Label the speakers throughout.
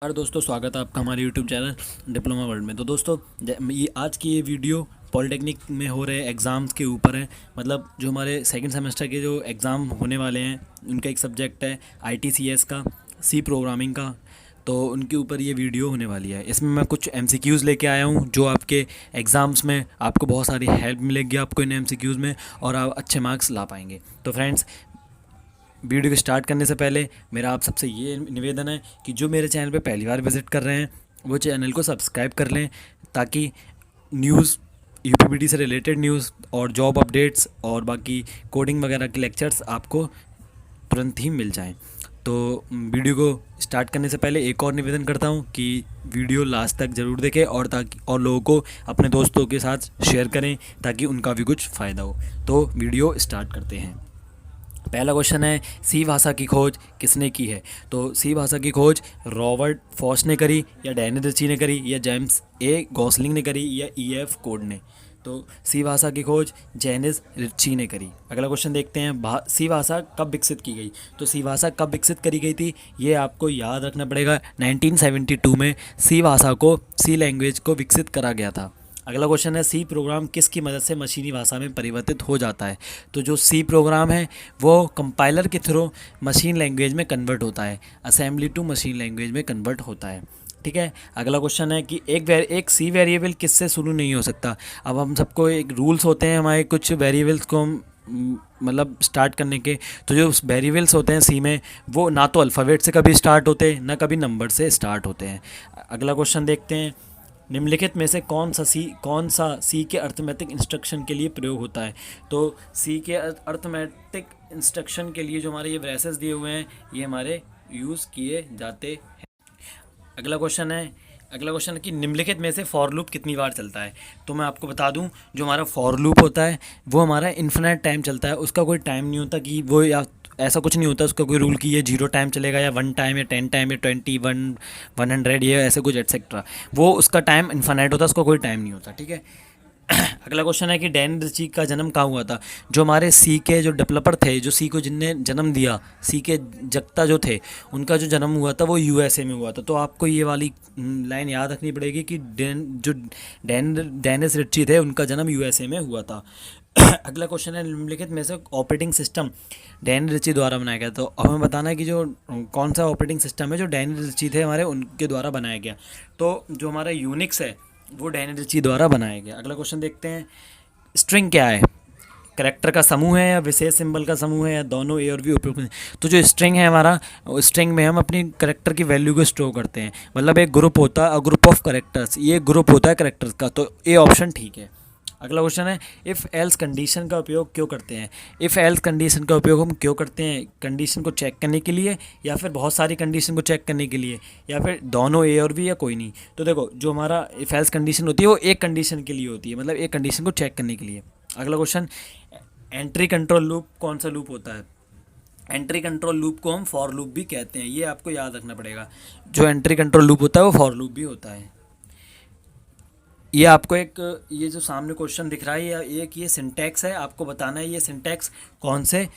Speaker 1: यार दोस्तों, स्वागत है आपका हमारे यूट्यूब चैनल डिप्लोमा वर्ल्ड में। तो दोस्तों, ये आज की ये वीडियो पॉलिटेक्निक में हो रहे एग्ज़ाम्स के ऊपर है। मतलब जो हमारे सेकंड सेमेस्टर के जो एग्ज़ाम होने वाले हैं, उनका एक सब्जेक्ट है ITCS का, सी प्रोग्रामिंग का। तो उनके ऊपर ये वीडियो होने वाली है। इसमें मैं कुछ MCQs लेके आया हूँ जो आपके एग्ज़ाम्स में आपको बहुत सारी हेल्प मिलेगी आपको इन MCQs में, और आप अच्छे मार्क्स ला पाएंगे। तो फ्रेंड्स, वीडियो को स्टार्ट करने से पहले मेरा आप सबसे ये निवेदन है कि जो मेरे चैनल पे पहली बार विज़िट कर रहे हैं वो चैनल को सब्सक्राइब कर लें, ताकि न्यूज़, UPPT से रिलेटेड न्यूज़ और जॉब अपडेट्स और बाकी कोडिंग वगैरह के लेक्चर्स आपको तुरंत ही मिल जाएं। तो वीडियो को स्टार्ट करने से पहले एक और निवेदन करता हूं कि वीडियो लास्ट तक ज़रूर देखें, और ताकि और लोगों को अपने दोस्तों के साथ शेयर करें ताकि उनका भी कुछ फ़ायदा हो। तो वीडियो स्टार्ट करते हैं। पहला क्वेश्चन है, सी भाषा की खोज किसने की है? तो सी भाषा की खोज रॉबर्ट फॉस ने करी, या डैनियल ऋची ने करी, या जेम्स गॉसलिंग ने करी, या EF कोड ने? तो सी भाषा की खोज जेनिस रिची ने करी। अगला क्वेश्चन देखते हैं, सी भाषा कब विकसित की गई? तो सी भाषा कब विकसित करी गई थी, ये आपको याद रखना पड़ेगा। 1972 में सी भाषा को, सी लैंग्वेज को विकसित करा गया था। अगला क्वेश्चन है, सी प्रोग्राम किसकी मदद से मशीनी भाषा में परिवर्तित हो जाता है? तो जो सी प्रोग्राम है वो कंपाइलर के थ्रू मशीन लैंग्वेज में कन्वर्ट होता है, असेंबली टू मशीन लैंग्वेज में कन्वर्ट होता है। ठीक है। अगला क्वेश्चन है कि एक सी वेरिएबल किससे शुरू नहीं हो सकता? अब हम सबको एक रूल्स होते हैं हमारे कुछ वेरिएबल्स को मतलब स्टार्ट करने के। तो जो वेरिएबल्स होते हैं सी में, वो ना तो अल्फ़ाबेट से कभी स्टार्ट होते हैं, ना कभी नंबर से स्टार्ट होते हैं। अगला क्वेश्चन देखते हैं, निम्नलिखित में से कौन सा सी के अर्थमेटिक इंस्ट्रक्शन के लिए प्रयोग होता है? तो सी के अर्थमेटिक इंस्ट्रक्शन के लिए जो हमारे ये ब्रेसेस दिए हुए हैं, ये हमारे यूज़ किए जाते हैं। अगला क्वेश्चन है कि निम्नलिखित में से फॉर लूप कितनी बार चलता है? तो मैं आपको बता दूं, जो हमारा फॉर लूप होता है वो हमारा इन्फिनिट टाइम चलता है। उसका कोई टाइम नहीं होता कि वो, या ऐसा कुछ नहीं होता उसका कोई रूल कि ये 0 टाइम चलेगा, या 1 टाइम, या 10 टाइम, या 21, 100, ये ऐसे कुछ एटसेट्रा। वो उसका टाइम इन्फिनिट होता है, उसका कोई टाइम नहीं होता। ठीक है। अगला क्वेश्चन है कि डैनियल ऋची का जन्म कहाँ हुआ था? जो हमारे सी के जो डेवलपर थे, जो सी को जिनने जन्म दिया, सी के जगता जो थे, उनका जो जन्म हुआ था वो USA में हुआ था। तो आपको ये वाली लाइन याद रखनी पड़ेगी कि डैनियल ऋची थे, उनका जन्म USA में हुआ था। अगला क्वेश्चन है, निम्नलिखित में से ऑपरेटिंग सिस्टम डैनियल ऋची द्वारा बनाया गया। तो हमें बताना है कि जो कौन सा ऑपरेटिंग सिस्टम है जो डैनियल ऋची थे हमारे, उनके द्वारा बनाया गया। तो जो हमारा यूनिक्स है वो डैनियल ऋची द्वारा बनाया गया। अगला क्वेश्चन देखते हैं, स्ट्रिंग क्या है? करेक्टर का समूह है, या विशेष सिंबल का समूह है, या दोनों A और B उपयुक्त हैं? तो जो स्ट्रिंग है हमारा, स्ट्रिंग में हम अपनी करेक्टर की वैल्यू को स्टोर करते हैं। मतलब एक ग्रुप होता है, ग्रुप ऑफ करेक्टर्स, ये ग्रुप होता है करेक्टर्स का। तो A ऑप्शन ठीक है। अगला क्वेश्चन है, इफ़ एल्स कंडीशन का उपयोग क्यों करते हैं? इफ़ एल्स कंडीशन का उपयोग हम क्यों करते हैं? कंडीशन को चेक करने के लिए, या फिर बहुत सारी कंडीशन को चेक करने के लिए, या फिर दोनों A और B, या कोई नहीं? तो देखो, जो हमारा इफ़ एल्स कंडीशन होती है वो एक कंडीशन के लिए होती है, मतलब एक कंडीशन को चेक करने के लिए। अगला क्वेश्चन, एंट्री कंट्रोल लूप कौन सा लूप होता है? एंट्री कंट्रोल लूप को हम फॉर लूप भी कहते हैं, ये आपको याद रखना पड़ेगा। जो एंट्री कंट्रोल लूप होता है वो फॉर लूप भी होता है। ये आपको एक, ये जो सामने क्वेश्चन दिख रहा है, ये एक ये सिंटैक्स है, आपको बताना है ये सिंटैक्स कौन से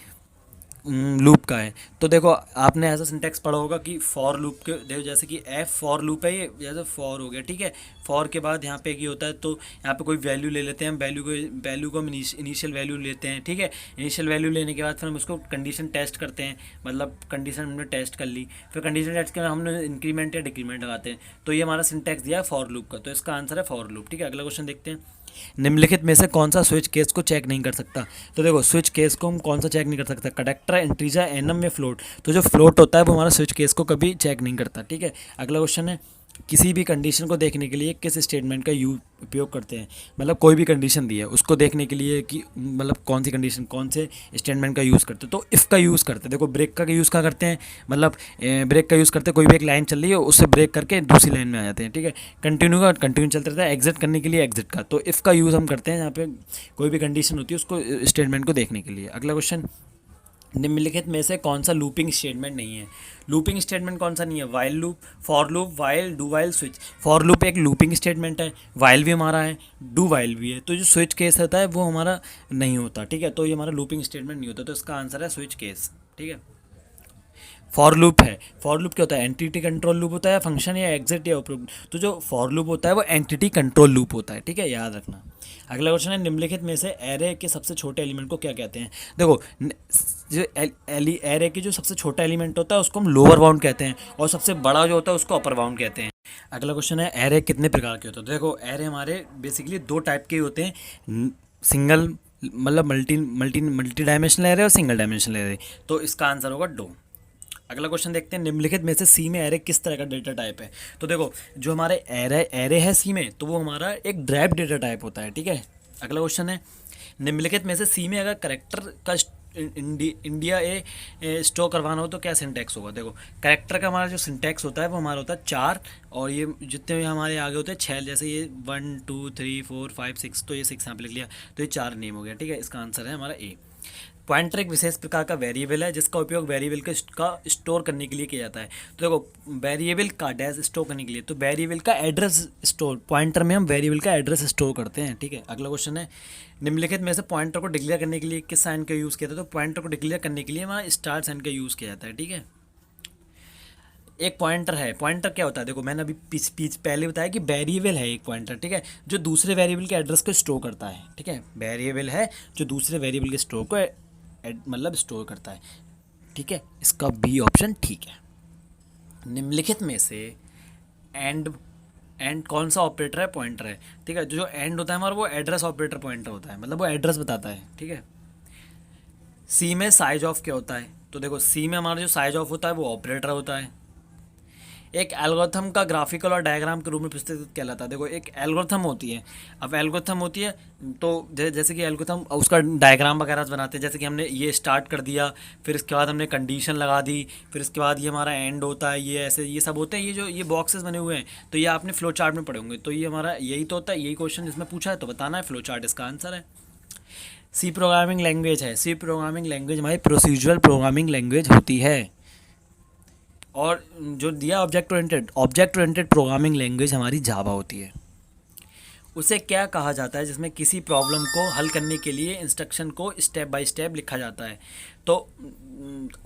Speaker 1: लूप का है। तो देखो, आपने ऐसा सिंटैक्स पढ़ा होगा कि फॉर लूप के, देखो जैसे कि F फॉर लूप है, ये जैसे फॉर हो गया। ठीक है। फॉर के बाद यहाँ पे एक ये होता है, तो यहाँ पे कोई वैल्यू ले लेते हैं, वैल्यू को हम इनिशियल वैल्यू लेते हैं। ठीक है। इनिशियल वैल्यू लेने के बाद फिर हम उसको कंडीशन टेस्ट करते हैं, मतलब कंडीशन हमने टेस्ट कर ली, फिर कंडीशन टेस्ट के बाद हमने इंक्रीमेंट या डिक्रीमेंट लगाते हैं। तो ये हमारा सिंटैक्स दिया है फॉर लूप का, तो इसका आंसर है फॉर लूप। ठीक है। अगला क्वेश्चन देखते हैं, निम्नलिखित में से कौन सा स्विच केस को चेक नहीं कर सकता? तो देखो, स्विच केस को हम कौन सा चेक नहीं कर सकता? करेक्टर, इंटीजर, एनम, या फ्लोट? तो जो फ्लोट होता है वो हमारा स्विच केस को कभी चेक नहीं करता। ठीक है। अगला क्वेश्चन है, किसी भी कंडीशन को देखने के लिए किस स्टेटमेंट का उपयोग करते हैं? मतलब कोई भी कंडीशन दी है उसको देखने के लिए कि मतलब कौन सी कंडीशन, कौन से स्टेटमेंट का यूज़ करते हैं? तो इफ़ का यूज़ करते हैं। देखो, ब्रेक का यूज़ क्या करते हैं? मतलब ब्रेक का यूज़ करते हैं, कोई भी एक लाइन चल रही है उससे ब्रेक करके दूसरी लाइन में आ जाते हैं। ठीक है। कंटिन्यू चलते रहता है, एग्जिट करने के लिए एग्जिट का। तो इफ़ का यूज़ हम करते हैं यहाँ पे कोई भी कंडीशन होती है उसको, स्टेटमेंट को देखने के लिए। अगला क्वेश्चन, निम्नलिखित में से कौन सा लूपिंग स्टेटमेंट नहीं है? लूपिंग स्टेटमेंट कौन सा नहीं है? While loop, for loop, while, do while, switch. For loop एक लूपिंग स्टेटमेंट है, वाइल भी हमारा है, डू वाइल भी है। तो जो स्विच केस रहता है वो हमारा नहीं होता। ठीक है। तो ये हमारा लूपिंग स्टेटमेंट नहीं होता, तो इसका आंसर है स्विच केस। ठीक है। फॉर लूप है। फॉर लूप क्या होता है, एंटिटी कंट्रोल लूप होता है, फंक्शन या एग्जिट या ऑपरेट। तो जो फॉर लूप होता है वो एंटिटी कंट्रोल लूप होता है, ठीक है, याद रखना। अगला क्वेश्चन है, निम्नलिखित में से एरे के सबसे छोटे एलिमेंट को क्या कहते हैं। देखो जो एरे के जो सबसे छोटा एलिमेंट होता है उसको हम लोअर बाउंड कहते हैं, और सबसे बड़ा जो होता है उसको अपर बाउंड कहते हैं। अगला क्वेश्चन है, एरे कितने प्रकार के होते हैं। तो देखो एरे हमारे बेसिकली दो टाइप के होते हैं, सिंगल मतलब multi multi multi dimensional array और सिंगल डायमेंशनल एरे। तो इसका आंसर होगा दो। अगला क्वेश्चन देखते हैं, निम्नलिखित में से सी में एरे किस तरह का डेटा टाइप है। तो देखो जो हमारे एरे एरे है सी में, तो वो हमारा एक ड्राइव डेटा टाइप होता है, ठीक है। अगला क्वेश्चन है, निम्नलिखित में से सी में अगर करेक्टर का इंडिया ए स्टोर करवाना हो तो क्या सिंटैक्स होगा। देखो करेक्टर का हमारा जो सिंटैक्स होता है वो हमारा होता है 4, और ये जितने भी हमारे आगे होते हैं 6, जैसे ये 1 2 3 4 5 6, तो ये 6 यहाँ पे लिख लिया, तो ये 4 नेम हो गया, ठीक है। इसका आंसर है हमारा ए। पॉइंटर एक विशेष प्रकार का वेरिएबल है जिसका उपयोग वेरिएबल का स्टोर करने के लिए किया जाता है। तो देखो वेरिएबल का डैश स्टोर करने के लिए, तो वेरिएबल का एड्रेस स्टोर, पॉइंटर में हम वेरिएबल का एड्रेस स्टोर करते हैं, ठीक है। अगला क्वेश्चन है, निम्नलिखित में से पॉइंटर को डिक्लेयर करने के लिए किस साइन का यूज़ किया जाता है। तो पॉइंटर को डिक्लेयर करने के लिए हमारा स्टार साइन का यूज़ किया जाता है, ठीक है। एक पॉइंटर है, पॉइंटर क्या होता है, देखो मैंने अभी पहले बताया कि वेरिएबल है एक पॉइंटर, ठीक है, जो दूसरे वेरिएबल के एड्रेस को स्टोर करता है, ठीक है। वेरिएबल है जो दूसरे वेरिएबल के स्टोर को मतलब स्टोर करता है, ठीक है। इसका बी ऑप्शन ठीक है। निम्नलिखित में से एंड एंड कौन सा ऑपरेटर है, पॉइंटर है, ठीक है। जो एंड होता है हमारा वो एड्रेस ऑपरेटर पॉइंटर होता है, मतलब वो एड्रेस बताता है, ठीक है। सी में साइज ऑफ क्या होता है। तो देखो सी में हमारा जो साइज ऑफ होता है वो ऑपरेटर होता है। एक एल्गोरिथम का ग्राफिकल और डायग्राम के रूप में प्रस्तुत कहलाता है। देखो एक एल्गोरिथम होती है, अब एल्गोरिथम होती है तो जैसे कि एल्गोरिथम उसका डायग्राम वगैरह बनाते हैं, जैसे कि हमने ये स्टार्ट कर दिया, फिर इसके बाद हमने कंडीशन लगा दी, फिर इसके बाद ये हमारा एंड होता है, ये ऐसे ये सब होते हैं, ये जो ये बॉक्सेस बने हुए हैं, तो ये आपने फ्लो चार्ट में पढ़े होंगे। तो ये हमारा यही तो होता है, यही क्वेश्चन जिसमें पूछा है तो बताना है, फ्लो चार्ट इसका आंसर है। सी प्रोग्रामिंग लैंग्वेज है, सी प्रोग्रामिंग लैंग्वेज हमारी प्रोसीजरल प्रोग्रामिंग लैंग्वेज होती है। और जो दिया ऑब्जेक्ट ओरिएंटेड प्रोग्रामिंग लैंग्वेज हमारी जावा होती है। उसे क्या कहा जाता है जिसमें किसी प्रॉब्लम को हल करने के लिए इंस्ट्रक्शन को स्टेप बाय स्टेप लिखा जाता है। तो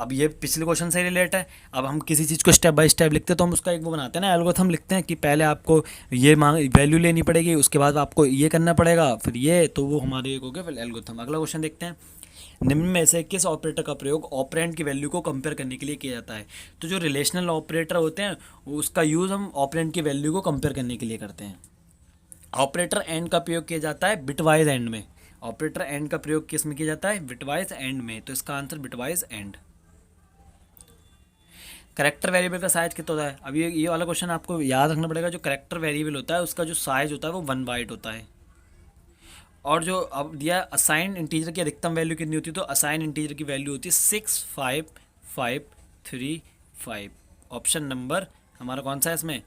Speaker 1: अब ये पिछले क्वेश्चन से रिलेट है। अब हम किसी चीज़ को स्टेप बाय स्टेप लिखते हैं तो हम उसका एक वो बनाते हैं ना, एल्गोरिथम लिखते हैं कि पहले आपको ये वैल्यू लेनी पड़ेगी, उसके बाद आपको ये करना पड़ेगा, फिर ये, तो वो हमारे एक हो गया फिर एल्गोरिथम। अगला क्वेश्चन देखते हैं, निम्न में से किस ऑपरेटर का प्रयोग ऑपरेंड की वैल्यू को कंपेयर करने के लिए किया जाता है। तो जो रिलेशनल ऑपरेटर होते हैं उसका यूज़ हम ऑपरेंड की वैल्यू को कंपेयर करने के लिए करते हैं। ऑपरेटर एंड का प्रयोग किया जाता है बिटवाइज एंड में। ऑपरेटर एंड का प्रयोग किस में किया जाता है, बिटवाइज एंड में, तो इसका answer bitwise and. Character variable का साइज कितना होता है। अब ये वाला क्वेश्चन आपको याद रखना पड़ेगा, जो करेक्टर वेरिएबल होता है उसका जो साइज होता है वो 1 बाइट होता है। और जो अब दिया असाइन इंटीजर की अधिकतम वैल्यू कितनी होती है, तो असाइन इंटीजर की वैल्यू होती है 65535। ऑप्शन नंबर हमारा कौन सा है इसमें,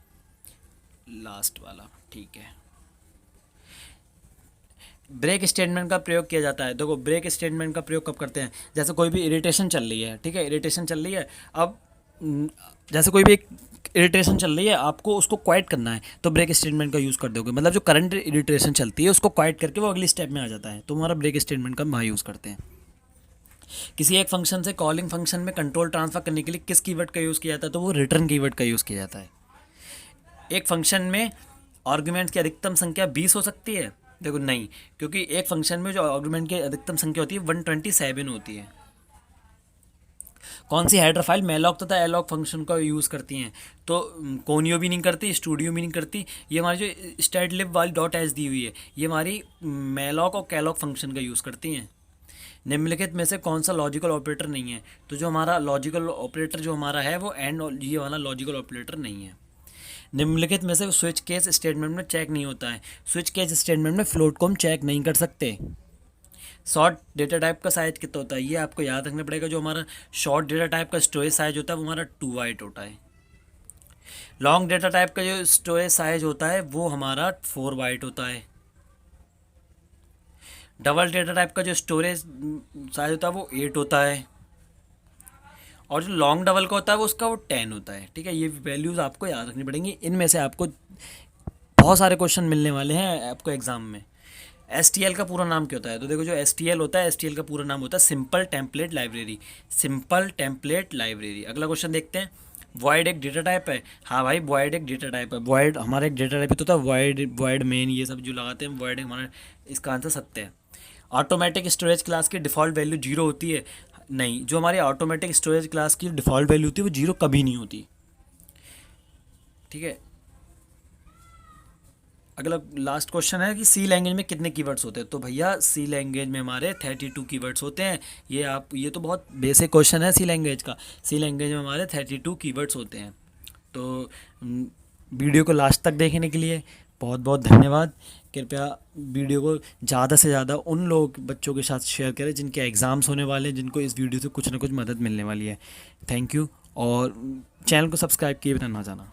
Speaker 1: लास्ट वाला, ठीक है। ब्रेक स्टेटमेंट का प्रयोग किया जाता है। देखो ब्रेक स्टेटमेंट का प्रयोग कब करते हैं, जैसे कोई भी इरिटेशन चल रही है, ठीक है, इरिटेशन चल रही है। अब जैसे कोई भी एक इरिटेशन चल रही है, आपको उसको क्वाइट करना है तो ब्रेक स्टेटमेंट का यूज़ कर दोगे, मतलब जो करंट इरिटेशन चलती है उसको क्वाइट करके वो अगली स्टेप में आ जाता है, तो हमारा ब्रेक स्टेटमेंट का वहाँ यूज़ करते हैं। किसी एक फंक्शन से कॉलिंग फंक्शन में कंट्रोल ट्रांसफर करने के लिए किस कीवर्ड का यूज़ किया जाता है, तो वो रिटर्न कीवर्ड का यूज़ किया जाता है। एक फंक्शन में आर्गुमेंट्स की अधिकतम संख्या 20 हो सकती है। देखो नहीं, क्योंकि एक फंक्शन में जो आर्गुमेंट की अधिकतम संख्या होती है 127 होती है। कौन सी हेडर फाइल मेलॉक तथा एलॉक फंक्शन का यूज़ करती हैं, तो कोनियो भी नहीं करती, स्टूडियो भी नहीं करती। ये हमारी जो स्टैटलिब वाली डॉट एच दी हुई है ये हमारी मेलॉक और कैलॉक फंक्शन का यूज़ करती हैं। निम्नलिखित में से कौन सा लॉजिकल ऑपरेटर नहीं है, तो जो हमारा लॉजिकल ऑपरेटर जो हमारा है वो एंड, ये वाला लॉजिकल ऑपरेटर नहीं है। निम्नलिखित में से स्विच केस स्टेटमेंट में चेक नहीं होता है। स्विच केस स्टेटमेंट में फ्लोट को हम चेक नहीं कर सकते। शॉर्ट डेटा टाइप का साइज कितना होता है, ये आपको याद रखना पड़ेगा। जो हमारा शॉर्ट डेटा टाइप का स्टोरेज साइज होता है वो हमारा 2 बाइट होता है। लॉन्ग डेटा टाइप का जो स्टोरेज साइज होता है वो हमारा 4 बाइट होता है। डबल डेटा टाइप का जो स्टोरेज साइज होता है वो 8 होता है। और जो लॉन्ग डबल का होता है वो उसका वो 10 होता है, ठीक है। ये वैल्यूज़ आपको याद रखनी पड़ेंगी, इनमें से आपको बहुत सारे क्वेश्चन मिलने वाले हैं आपको एग्ज़ाम में। STL का पूरा नाम क्या होता है? तो देखो जो STL होता है, STL का पूरा नाम होता है simple template library, simple template library. अगला क्वेश्चन देखते हैं। वॉइड एक डेटा टाइप है। हाँ भाई, वॉइड एक डेटा टाइप है। वॉइड हमारा एक डेटा टाइप होता है। वॉइड मेन ये सब जो लगाते हैं, वॉइड हमारा, इसका आंसर सत्य है। ऑटोमेटिक स्टोरेज क्लास की डिफ़ॉल्ट वैल्यू जीरो होती है? नहीं, जो हमारी ऑटोमेटिक स्टोरेज क्लास की डिफ़ॉल्ट वैल्यू होती है वो जीरो कभी नहीं होती। ठीक है। अगला लास्ट क्वेश्चन है कि सी लैंग्वेज में कितने कीवर्ड्स होते हैं? तो भैया सी लैंग्वेज में हमारे 32 कीवर्ड्स होते हैं। ये तो बहुत बेसिक क्वेश्चन है सी लैंग्वेज का। सी लैंग्वेज में हमारे 32 कीवर्ड्स होते हैं। तो वीडियो को लास्ट तक देखने के लिए बहुत बहुत धन्यवाद। कृपया वीडियो को ज़्यादा से ज़्यादा उन लोग बच्चों के साथ शेयर करें जिनके एग्ज़ाम्स होने वाले हैं, जिनको इस वीडियो से कुछ ना कुछ मदद मिलने वाली है। Thank you. और चैनल को सब्सक्राइब किए बिना ना जाना।